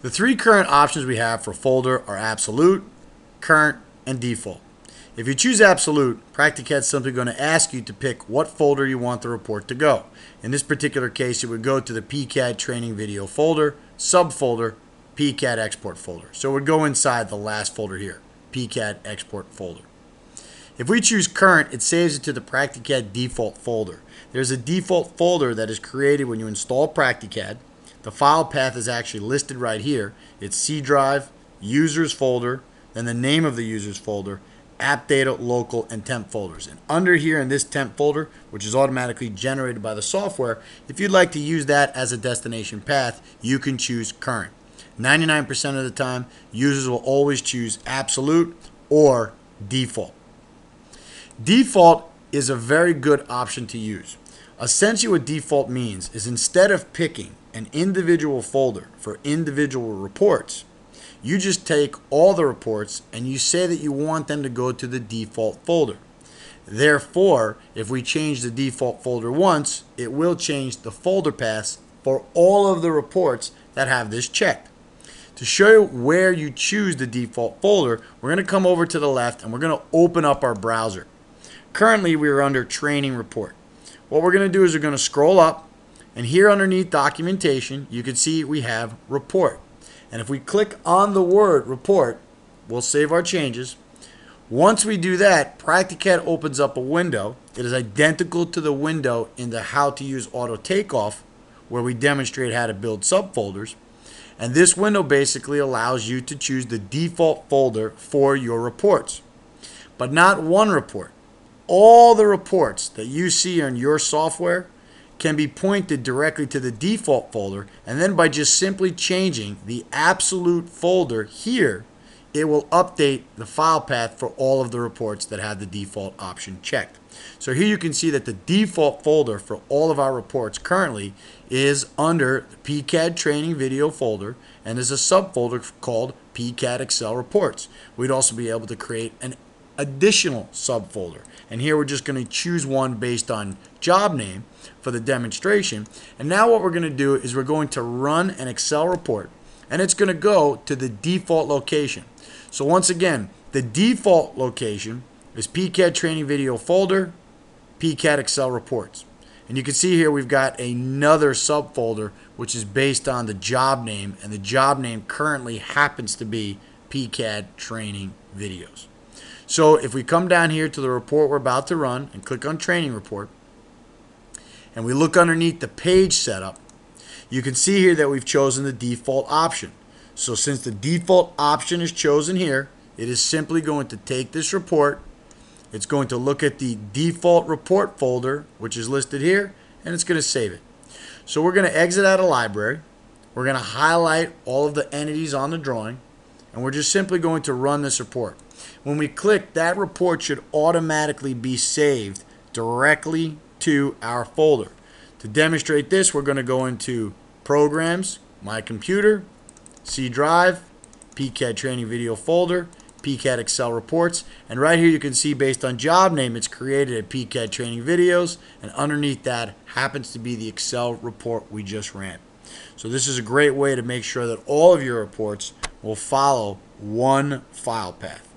The three current options we have for folder are absolute, current, and default. If you choose absolute, Practicad is simply going to ask you to pick what folder you want the report to go. In this particular case, it would go to the PCAD training video folder, subfolder, PCAD export folder. So it would go inside the last folder here, PCAD export folder. If we choose current, it saves it to the Practicad default folder. There's a default folder that is created when you install Practicad. The file path is actually listed right here. It's C drive, users folder, then the name of the users folder, app data, local, and temp folders. And under here in this temp folder, which is automatically generated by the software, if you'd like to use that as a destination path, you can choose current. 99% of the time, users will always choose absolute or default. Default is a very good option to use. Essentially what default means is instead of picking an individual folder for individual reports, you just take all the reports and you say that you want them to go to the default folder. Therefore, if we change the default folder once, it will change the folder paths for all of the reports that have this checked. To show you where you choose the default folder, we're going to come over to the left and we're going to open up our browser. Currently, we are under Training Report. What we're going to do is we're going to scroll up, and here underneath Documentation, you can see we have Report. And if we click on the word Report, we'll save our changes. Once we do that, Practicad opens up a window. It is identical to the window in the How to Use Auto Takeoff, where we demonstrate how to build subfolders. And this window basically allows you to choose the default folder for your reports. But not one report. All the reports that you see on your software can be pointed directly to the default folder, and then by just simply changing the absolute folder here, it will update the file path for all of the reports that have the default option checked. So here you can see that the default folder for all of our reports currently is under the PCAD training video folder, and there's a subfolder called PCAD Excel reports. We'd also be able to create an additional subfolder, and here we're just going to choose one based on job name for the demonstration. And now what we're going to do is we're going to run an Excel report, and it's going to go to the default location. So once again, the default location is PCAD training video folder, PCAD Excel reports. And you can see here we've got another subfolder which is based on the job name, and the job name currently happens to be PCAD training videos. So if we come down here to the report we're about to run and click on Training Report, and we look underneath the page setup, you can see here that we've chosen the default option. So since the default option is chosen here, it is simply going to take this report, it's going to look at the default report folder, which is listed here, and it's going to save it. So we're going to exit out of Library, we're going to highlight all of the entities on the drawing, and we're just simply going to run this report. When we click, that report should automatically be saved directly to our folder. To demonstrate this, we're going to go into Programs, My Computer, C Drive, PCAD Training Video folder, PCAD Excel reports, and right here you can see based on job name it's created at PCAD Training Videos, and underneath that happens to be the Excel report we just ran. So this is a great way to make sure that all of your reports will follow one file path.